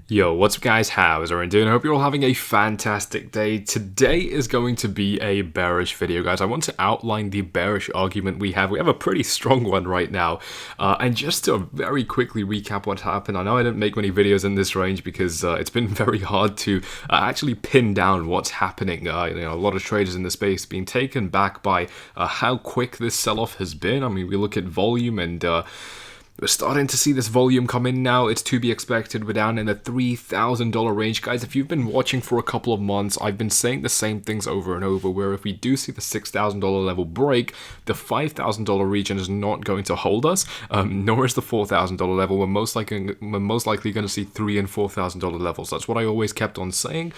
Yo, what's up guys, how's everyone doing? I hope you're all having a fantastic day. Today is going to be a bearish video, guys. I want to outline the bearish argument we have. We have a pretty strong one right now. And just to very quickly recap what's happened, I know I didn't make many videos in this range because it's been very hard to actually pin down what's happening. A lot of traders in the space being taken back by how quick this sell-off has been. I mean, we look at volume and we're starting to see this volume come in now. It's to be expected. We're down in the $3,000 range. Guys, if you've been watching for a couple of months, I've been saying the same things over and over, where if we do see the $6,000 level break, the $5,000 region is not going to hold us, nor is the $4,000 level. We're most likely going to see $3,000 and $4,000 levels. That's what I always kept on saying.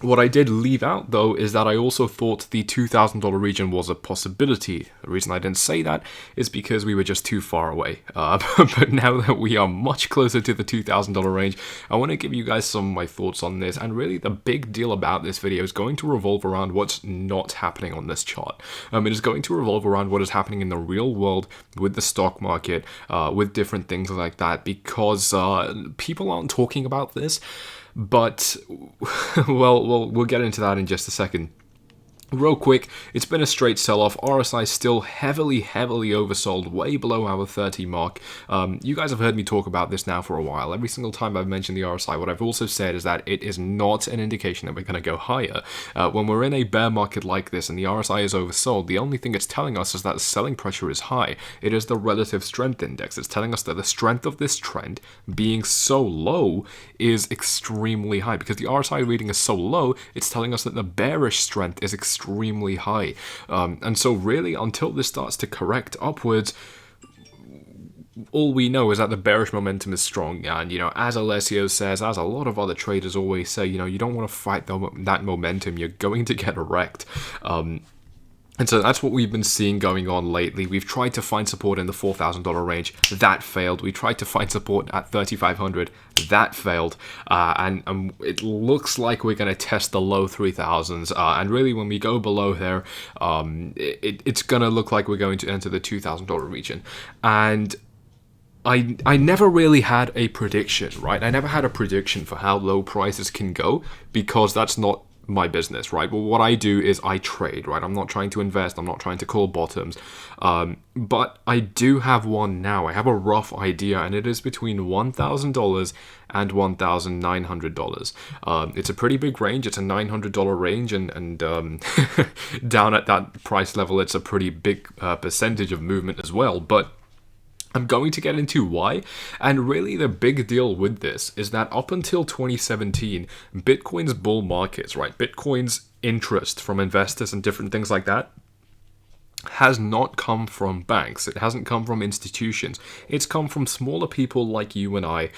What I did leave out, though, is that I also thought the $2,000 region was a possibility. The reason I didn't say that is because we were just too far away. But now that we are much closer to the $2,000 range, I want to give you guys some of my thoughts on this. And really, the big deal about this video is going to revolve around what's not happening on this chart. It is going to revolve around what is happening in the real world with the stock market, with different things like that, because people aren't talking about this. But, well, we'll get into that in just a second. Real quick, it's been a straight sell-off. RSI still heavily oversold, way below our 30 mark. You guys have heard me talk about this now for a while. Every single time I've mentioned the RSI, what I've also said is that it is not an indication that we're going to go higher. When we're in a bear market like this and the RSI is oversold, the only thing it's telling us is that the selling pressure is high. It is the relative strength index. It's telling us that the strength of this trend being so low is extremely high. Because the RSI reading is so low, it's telling us that the bearish strength is extremely high. And so really, until this starts to correct upwards, all we know is that the bearish momentum is strong. And, as Alessio says, as a lot of other traders always say, you don't want to fight that momentum. You're going to get wrecked. And so that's what we've been seeing going on lately. We've tried to find support in the $4,000 range. That failed. We tried to find support at $3,500. That failed. And it looks like we're going to test the low 3,000s. And really, when we go below there, it's going to look like we're going to enter the $2,000 region. And I never really had a prediction, right? I never had a prediction for how low prices can go, because that's not my business, right? Well, what I do is I trade, right? I'm not trying to invest. I'm not trying to call bottoms. But I do have one now. I have a rough idea, and it is between $1,000 and $1,900. It's a pretty big range. It's a $900 range, and down at that price level, it's a pretty big percentage of movement as well. But I'm going to get into why, and really the big deal with this is that up until 2017, Bitcoin's bull markets, right, Bitcoin's interest from investors and different things like that, has not come from banks. It hasn't come from institutions. It's come from smaller people like you and I.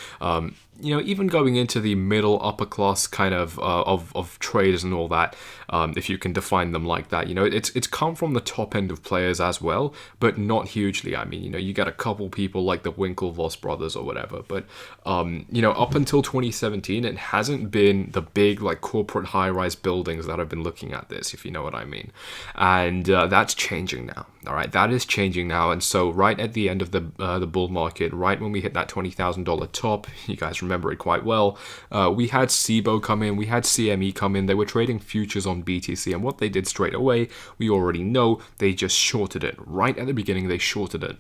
Even going into the middle upper class kind of traders and all that, if you can define them like that. It's come from the top end of players as well, but not hugely. I mean, you get a couple people like the Winklevoss brothers or whatever, but up until 2017, it hasn't been the big like corporate high-rise buildings that have been looking at this, if you know what I mean. And that's changing now. All right, that is changing now. And so right at the end of the bull market, right when we hit that $20,000 top, you guys remember it quite well, we had SIBO come in, we had CME come in. They were trading futures on BTC, and what they did straight away, we already know, they just shorted it. Right at the beginning, they shorted it.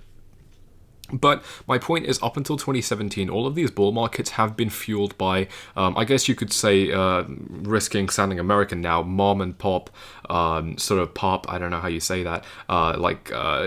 But my point is, up until 2017, all of these bull markets have been fueled by, I guess you could say, risking sounding American now, mom and pop, sort of pop, I don't know how you say that,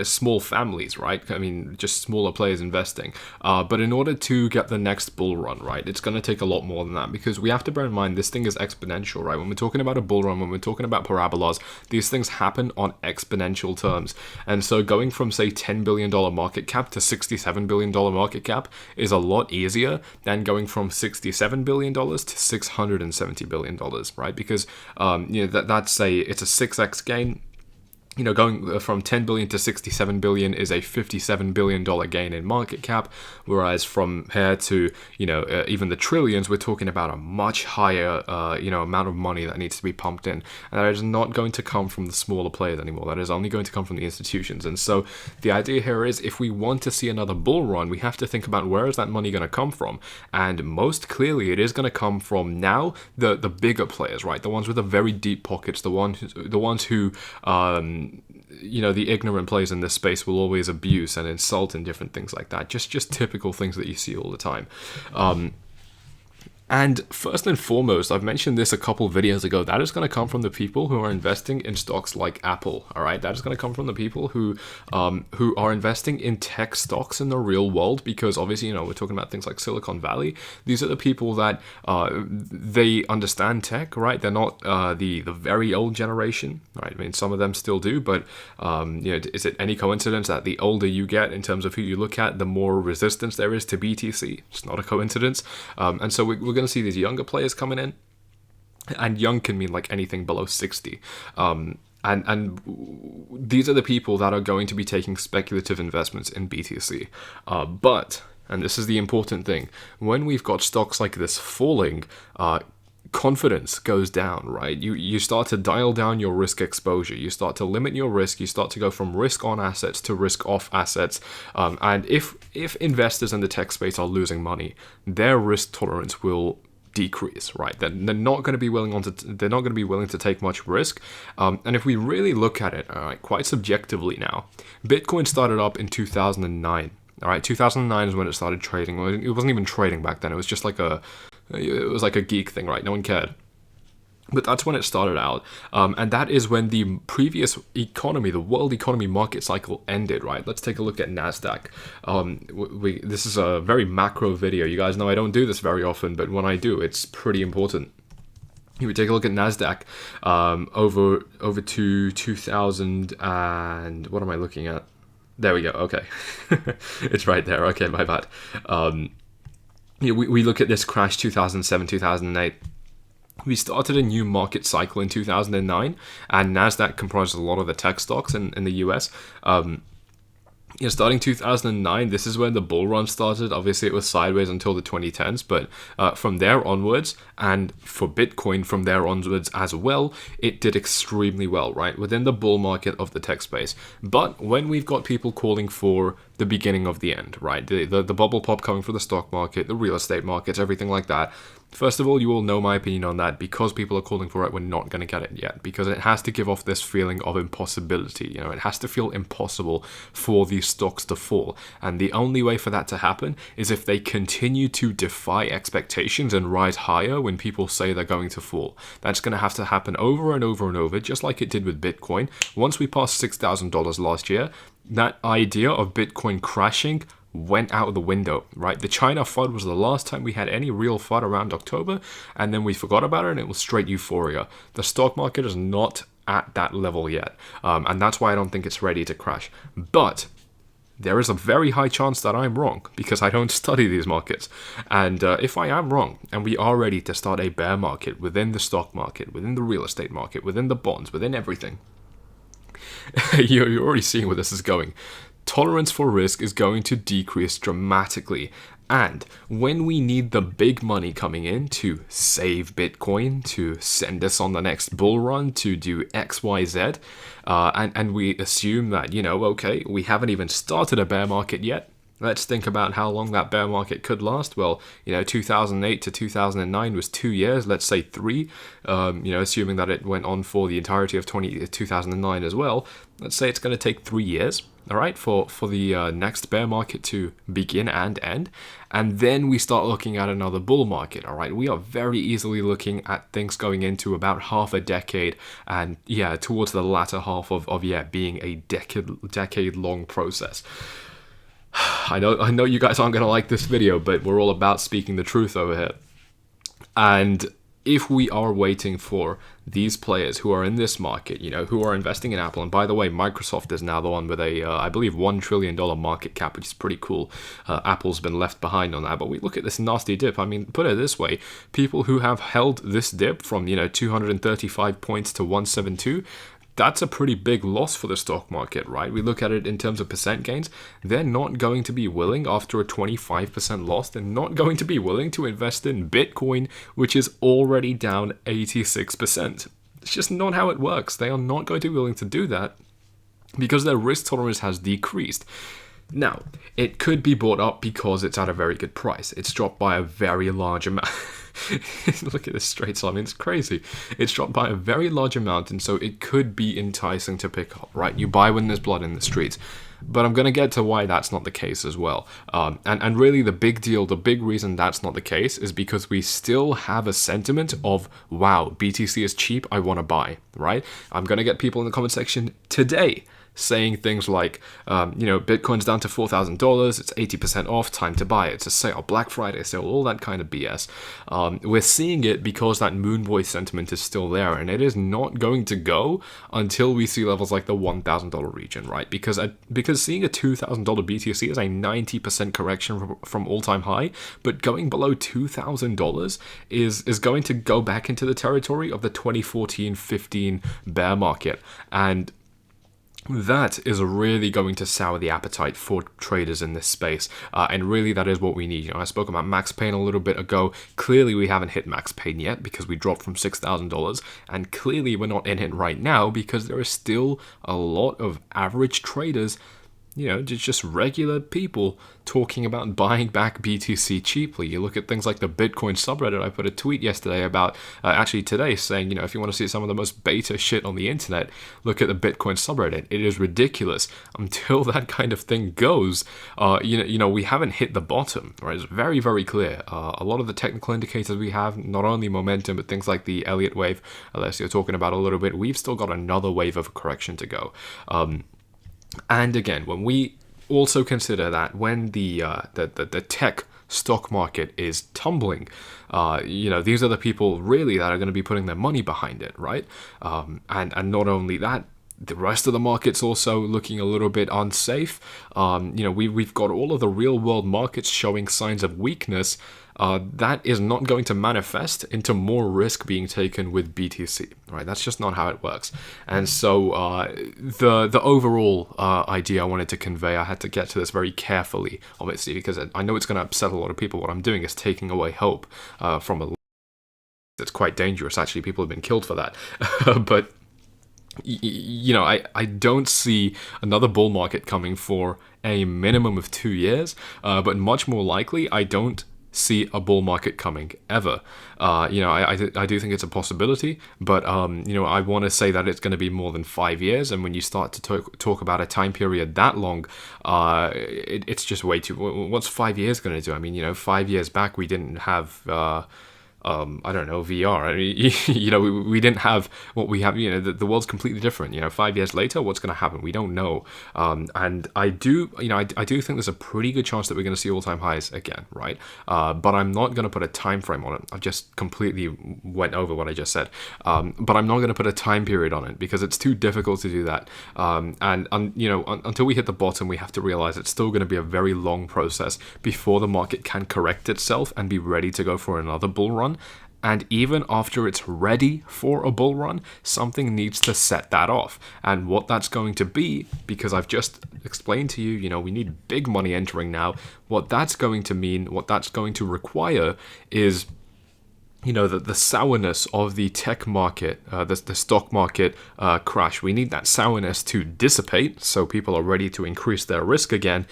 small families, right? I mean, just smaller players investing. But in order to get the next bull run, right, it's going to take a lot more than that, because we have to bear in mind this thing is exponential, right? When we're talking about a bull run, when we're talking about parabolas, these things happen on exponential terms. And so going from, say, $10 billion market cap to $67 billion market cap is a lot easier than going from $67 billion to $670 billion, right? Because, it's a 6x gain. going from 10 billion to 67 billion is a $57 billion gain in market cap, whereas from here to, even the trillions, we're talking about a much higher, amount of money that needs to be pumped in. And that is not going to come from the smaller players anymore. That is only going to come from the institutions. And so the idea here is, if we want to see another bull run, we have to think about, where is that money going to come from? And most clearly, it is going to come from now the bigger players, right? The ones with the very deep pockets, the ones who the ignorant players in this space will always abuse and insult and different things like that. Just typical things that you see all the time. And first and foremost, I've mentioned this a couple videos ago, that is going to come from the people who are investing in stocks like Apple, all right? That is going to come from the people who are investing in tech stocks in the real world, because obviously, we're talking about things like Silicon Valley. These are the people that they understand tech, right? They're not the very old generation, right? I mean, some of them still do, but is it any coincidence that the older you get in terms of who you look at, the more resistance there is to BTC? It's not a coincidence. And so we're going to see these younger players coming in, and young can mean like anything below 60. And these are the people that are going to be taking speculative investments in BTC. But, and this is the important thing, when we've got stocks like this falling, confidence goes down, right? You start to dial down your risk exposure. You start to limit your risk. You start to go from risk on assets to risk off assets. And if investors in the tech space are losing money, their risk tolerance will decrease, right? They're not going to be willing to take much risk. And if we really look at it, quite subjectively now, Bitcoin started up in 2009. All right, 2009 is when it started trading. It wasn't even trading back then. It was just like a geek thing, right? No one cared. But that's when it started out. And that is when the previous economy, the world economy market cycle ended, right? Let's take a look at NASDAQ. This is a very macro video. You guys know I don't do this very often, but when I do, it's pretty important. If we take a look at NASDAQ over to 2000 and... what am I looking at? There we go. Okay. It's right there. Okay, my bad. We look at this crash 2007, 2008. We started a new market cycle in 2009, and NASDAQ comprises a lot of the tech stocks in the US. Starting 2009, this is when the bull run started. Obviously, it was sideways until the 2010s, but from there onwards, and for Bitcoin from there onwards as well, it did extremely well, right, within the bull market of the tech space. But when we've got people calling for the beginning of the end, right, the bubble pop coming for the stock market, the real estate markets, everything like that, first of all, you all know my opinion on that. Because people are calling for it, we're not going to get it yet, because it has to give off this feeling of impossibility. It has to feel impossible for these stocks to fall, and the only way for that to happen is if they continue to defy expectations and rise higher when people say they're going to fall. That's going to have to happen over and over and over, just like it did with Bitcoin. Once we passed $6,000 last year, that idea of Bitcoin crashing went out of the window, right? The China FUD was the last time we had any real FUD around October, and then we forgot about it, and it was straight euphoria. The stock market is not at that level yet, and that's why I don't think it's ready to crash. But there is a very high chance that I'm wrong, because I don't study these markets. And if I am wrong, and we are ready to start a bear market within the stock market, within the real estate market, within the bonds, within everything, you're already seeing where this is going. Tolerance for risk is going to decrease dramatically. And when we need the big money coming in to save Bitcoin, to send us on the next bull run, to do X, Y, Z, and we assume that, okay, we haven't even started a bear market yet. Let's think about how long that bear market could last. Well, 2008 to 2009 was 2 years. Let's say 3. Assuming that it went on for the entirety of 2009 as well. Let's say it's going to take 3 years, all right, for the next bear market to begin and end. And then we start looking at another bull market, all right? We are very easily looking at things going into about half a decade, and towards the latter half of being a decade-long process. I know you guys aren't going to like this video, but we're all about speaking the truth over here. And if we are waiting for these players who are in this market, who are investing in Apple, and by the way, Microsoft is now the one with a, I believe, $1 trillion market cap, which is pretty cool. Apple's been left behind on that, but we look at this nasty dip. I mean, put it this way, people who have held this dip from, 235 points to 172, that's a pretty big loss for the stock market, right? We look at it in terms of percent gains. They're not going to be willing, after a 25% loss, they're not going to be willing to invest in Bitcoin, which is already down 86%. It's just not how it works. They are not going to be willing to do that because their risk tolerance has decreased. Now, it could be bought up because it's at a very good price. It's dropped by a very large amount. Look at this straight line, it's crazy. It's dropped by a very large amount, and so it could be enticing to pick up, right? You buy when there's blood in the streets. But I'm going to get to why that's not the case as well. And really the big deal, the big reason that's not the case is because we still have a sentiment of, wow, BTC is cheap, I want to buy, right? I'm going to get people in the comment section today saying things like, Bitcoin's down to $4,000, it's 80% off, time to buy it. It's a sale, Black Friday sale, all that kind of BS. We're seeing it because that moon boy sentiment is still there, and it is not going to go until we see levels like the $1,000 region, right? Because seeing a $2,000 BTC is a 90% correction from all-time high, but going below $2,000 is going to go back into the territory of the 2014-15 bear market, and that is really going to sour the appetite for traders in this space, and really that is what we need. I spoke about max pain a little bit ago. Clearly we haven't hit max pain yet because we dropped from $6,000, and clearly we're not in it right now because there is still a lot of average traders, just regular people talking about buying back BTC cheaply. You look at things like the Bitcoin subreddit. I put a tweet yesterday about, actually today, saying, if you want to see some of the most beta shit on the internet, look at the Bitcoin subreddit. It is ridiculous. Until that kind of thing goes, we haven't hit the bottom, right? It's very, very clear. A lot of the technical indicators we have, not only momentum, but things like the Elliott wave, unless you're talking about a little bit, we've still got another wave of correction to go. And again, when we also consider that when the tech stock market is tumbling, these are the people really that are going to be putting their money behind it, right? And not only that, the rest of the market's also looking a little bit unsafe. We've got all of the real world markets showing signs of weakness. That is not going to manifest into more risk being taken with BTC, right? That's just not how it works. And so the overall idea I wanted to convey, I had to get to this very carefully, obviously, because I know it's going to upset a lot of people. What I'm doing is taking away hope from a. It's quite dangerous, actually. People have been killed for that. But I don't see another bull market coming for a minimum of 2 years, but much more likely, I don't see a bull market coming ever. I do think it's a possibility, but I want to say that it's going to be more than 5 years, and when you start to talk about a time period that long, it's just way too. What's 5 years going to do? I mean, 5 years back we didn't have I don't know, VR. I mean, we didn't have what we have. The world's completely different. 5 years later, what's going to happen? We don't know. And I do think there's a pretty good chance that we're going to see all-time highs again, right? But I'm not going to put a time frame on it. I've just completely went over what I just said. But I'm not going to put a time period on it because it's too difficult to do that. Until we hit the bottom, we have to realize it's still going to be a very long process before the market can correct itself and be ready to go for another bull run. And even after it's ready for a bull run, something needs to set that off. And what that's going to be, because I've just explained to you, we need big money entering now. What that's going to mean, what that's going to require is the sourness of the tech market, the stock market crash. We need that sourness to dissipate so people are ready to increase their risk again.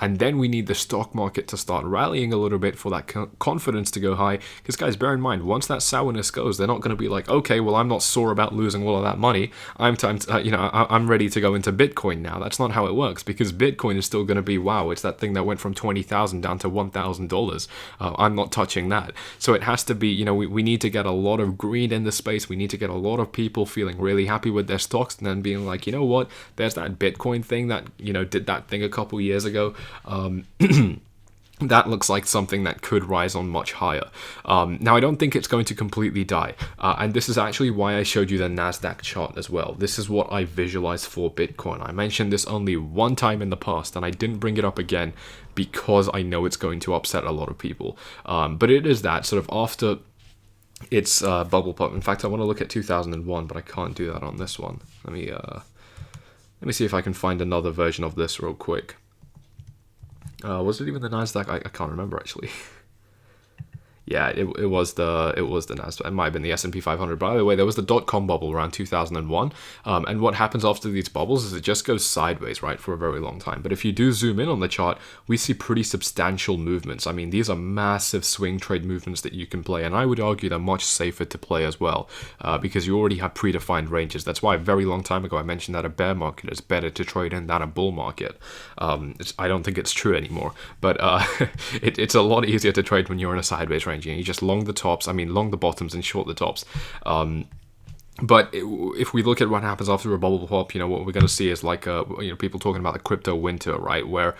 And then we need the stock market to start rallying a little bit for that confidence to go high. Because guys, bear in mind, once that sourness goes, they're not going to be like, okay, well, I'm not sore about losing all of that money. I'm ready to go into Bitcoin now. That's not how it works, because Bitcoin is still going to be, wow, it's that thing that went from $20,000 down to $1,000. I'm not touching that. So it has to be, we need to get a lot of greed in the space. We need to get a lot of people feeling really happy with their stocks and then being like, what, there's that Bitcoin thing that, did that thing a couple years ago. That looks like something that could rise on much higher. Now, I don't think it's going to completely die. And this is actually why I showed you the NASDAQ chart as well. This is what I visualized for Bitcoin. I mentioned this only one time in the past, and I didn't bring it up again because I know it's going to upset a lot of people. But it is that sort of after It's bubble pop. In fact, I want to look at 2001, but I can't do that on this one. Let me see if I can find another version of this real quick. Was it even the Nasdaq? I can't remember actually. Yeah, it was the Nasdaq. It might have been the S&P 500. By the way, there was the dot-com bubble around 2001. And what happens after these bubbles is it just goes sideways, right, for a very long time. But if you do zoom in on the chart, we see pretty substantial movements. I mean, these are massive swing trade movements that you can play. And I would argue they're much safer to play as well, because you already have predefined ranges. That's why a very long time ago I mentioned that a bear market is better to trade in than a bull market. I don't think it's true anymore, but it's a lot easier to trade when you're in a sideways range. You just long the tops, long the bottoms and short the tops. But if we look at what happens after a bubble pop, what we're going to see is like, people talking about the crypto winter, right? Where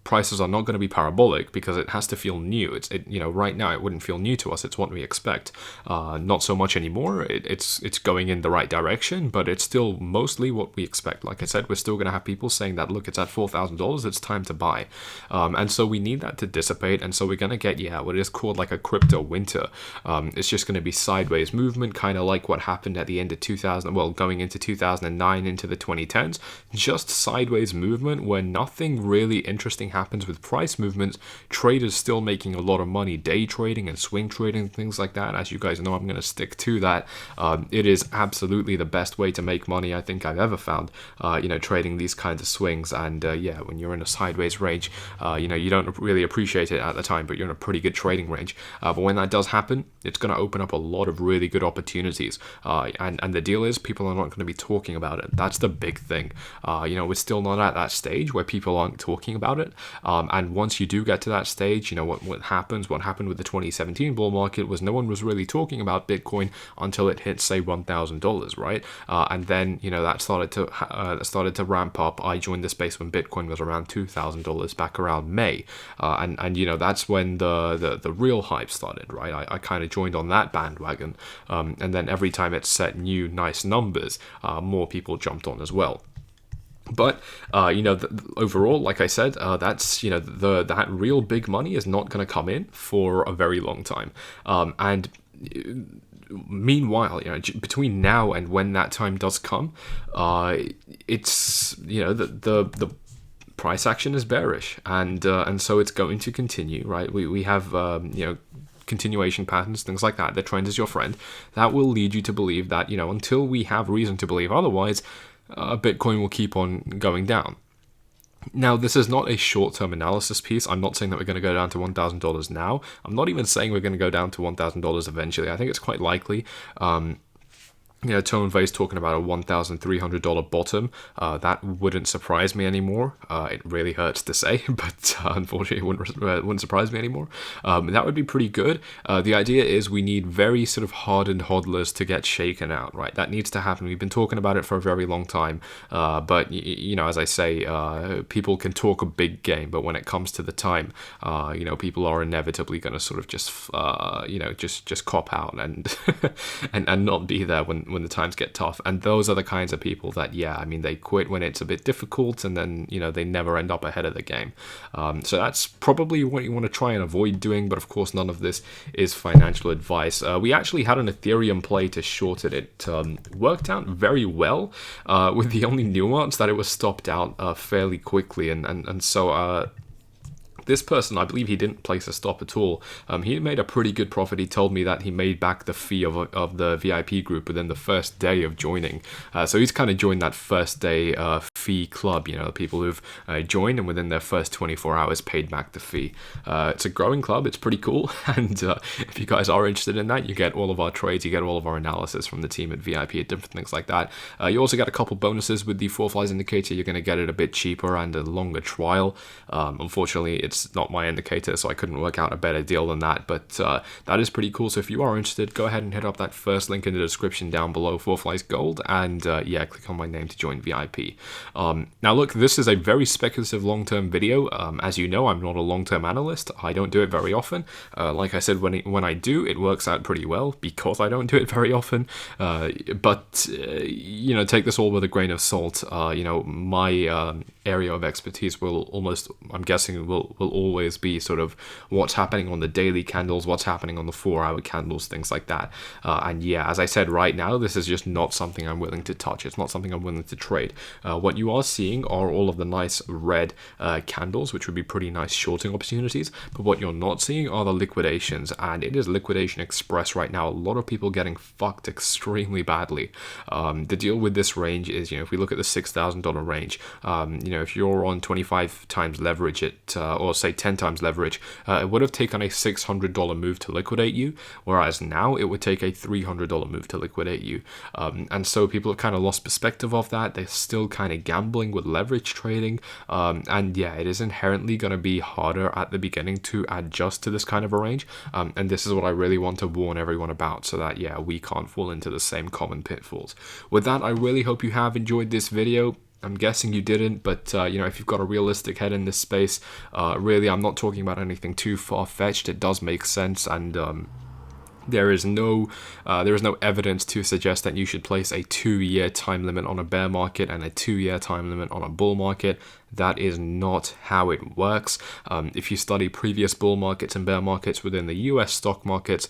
prices are not going to be parabolic because it has to feel new. Right now it wouldn't feel new to us. It's what we expect. Not so much anymore. It's going in the right direction, but it's still mostly what we expect. Like I said, we're still going to have people saying that, look, it's at $4,000. It's time to buy. And so we need that to dissipate. And so we're going to get, what is called like a crypto winter. It's just going to be sideways movement, kind of like what happened at the end of 2000, going into 2009 into the 2010s, just sideways movement where nothing really interesting happens with price movements. Traders still making a lot of money, day trading and swing trading, things like that. As you guys know, I'm going to stick to that. It is absolutely the best way to make money I think I've ever found, trading these kinds of swings. And when you're in a sideways range, you don't really appreciate it at the time, but you're in a pretty good trading range. But when that does happen, it's going to open up a lot of really good opportunities. And the deal is, people are not going to be talking about it. That's the big thing. We're still not at that stage where people aren't talking about it. And once you do get to that stage, what happened with the 2017 bull market was no one was really talking about Bitcoin until it hit, say, $1,000, right? And then, that started to ramp up. I joined the space when Bitcoin was around $2,000 back around May. And that's when the real hype started, right? I kind of joined on that bandwagon. And then every time it set new nice numbers, more people jumped on as well. But overall, like I said, that's that real big money is not going to come in for a very long time. And meanwhile, between now and when that time does come, it's the price action is bearish, and so it's going to continue, right? We have continuation patterns, things like that. The trend is your friend. That will lead you to believe that, until we have reason to believe otherwise, Bitcoin will keep on going down. Now, this is not a short-term analysis piece. I'm not saying that we're going to go down to $1,000 now. I'm not even saying we're going to go down to $1,000 eventually. I think it's quite likely. Tone Vase talking about a $1,300 bottom. That wouldn't surprise me anymore. It really hurts to say, but unfortunately it wouldn't surprise me anymore. That would be pretty good. The idea is we need very sort of hardened hodlers to get shaken out, right? That needs to happen. We've been talking about it for a very long time, but as I say, people can talk a big game, but when it comes to the time, people are inevitably going to sort of just cop out and and not be there when the times get tough. And those are the kinds of people that, they quit when it's a bit difficult, and then, they never end up ahead of the game. So that's probably what you want to try and avoid doing, but of course none of this is financial advice. We actually had an Ethereum play to short it. It worked out very well, with the only nuance that it was stopped out fairly quickly, and so this person, I believe he didn't place a stop at all. He made a pretty good profit. He told me that he made back the fee of the VIP group within the first day of joining. So he's kind of joined that first day fee club, people who've joined and within their first 24 hours paid back the fee. It's a growing club. It's pretty cool. And if you guys are interested in that, you get all of our trades, you get all of our analysis from the team at VIP and different things like that. You also get a couple bonuses with the Forflies indicator. You're going to get it a bit cheaper and a longer trial. Unfortunately, it's not my indicator, so I couldn't work out a better deal than that, but that is pretty cool. So if you are interested, go ahead and hit up that first link in the description down below, Forflies Gold, and click on my name to join VIP. Now look, this is a very speculative long-term video. As you know, I'm not a long-term analyst. I don't do it very often. Like I said, when I do, it works out pretty well because I don't do it very often. But you know, take this all with a grain of salt. You know, my area of expertise will almost, I'm guessing, will always be sort of what's happening on the daily candles, what's happening on the 4-hour candles, things like that. And yeah, as I said, right now, this is just not something I'm willing to touch. It's not something I'm willing to trade. What you are seeing are all of the nice red candles, which would be pretty nice shorting opportunities. But what you're not seeing are the liquidations, and it is liquidation express right now. A lot of people getting fucked extremely badly. The deal with this range is, you know, if we look at the $6,000 range, you know, if you're on 25 times leverage or say 10 times leverage, it would have taken a $600 move to liquidate you, whereas now it would take a $300 move to liquidate you. And so people have kind of lost perspective of that. They're still kind of gambling with leverage trading. And yeah, it is inherently going to be harder at the beginning to adjust to this kind of a range. And this is what I really want to warn everyone about, so that, yeah, we can't fall into the same common pitfalls. With that, I really hope you have enjoyed this video. I'm guessing you didn't, but you know, if you've got a realistic head in this space, really, I'm not talking about anything too far-fetched. It does make sense, and there is no evidence to suggest that you should place a 2-year time limit on a bear market and a 2-year time limit on a bull market. That is not how it works. If you study previous bull markets and bear markets within the US stock markets,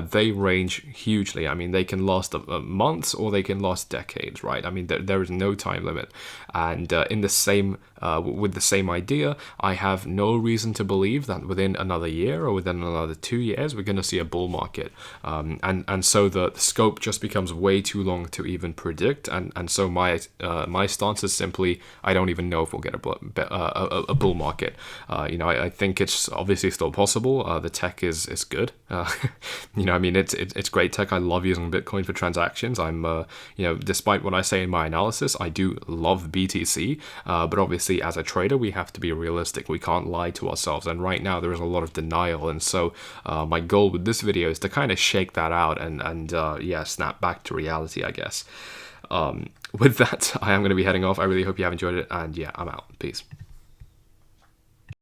they range hugely. I mean, they can last months or they can last decades, right? I mean, there is no time limit. And in the same, with the same idea, I have no reason to believe that within another year or within another 2 years, we're going to see a bull market. And so the scope just becomes way too long to even predict. And so my stance is simply, I don't even know if we'll get a bull market. You know, I think it's obviously still possible. The tech is good. You know, I mean, it's great tech. I love using Bitcoin for transactions. I'm, you know, despite what I say in my analysis, I do love BTC. But obviously, as a trader, we have to be realistic. We can't lie to ourselves. And right now, there is a lot of denial. And so, my goal with this video is to kind of shake that out and yeah, snap back to reality, I guess. With that, I am going to be heading off. I really hope you have enjoyed it, and yeah, I'm out. Peace.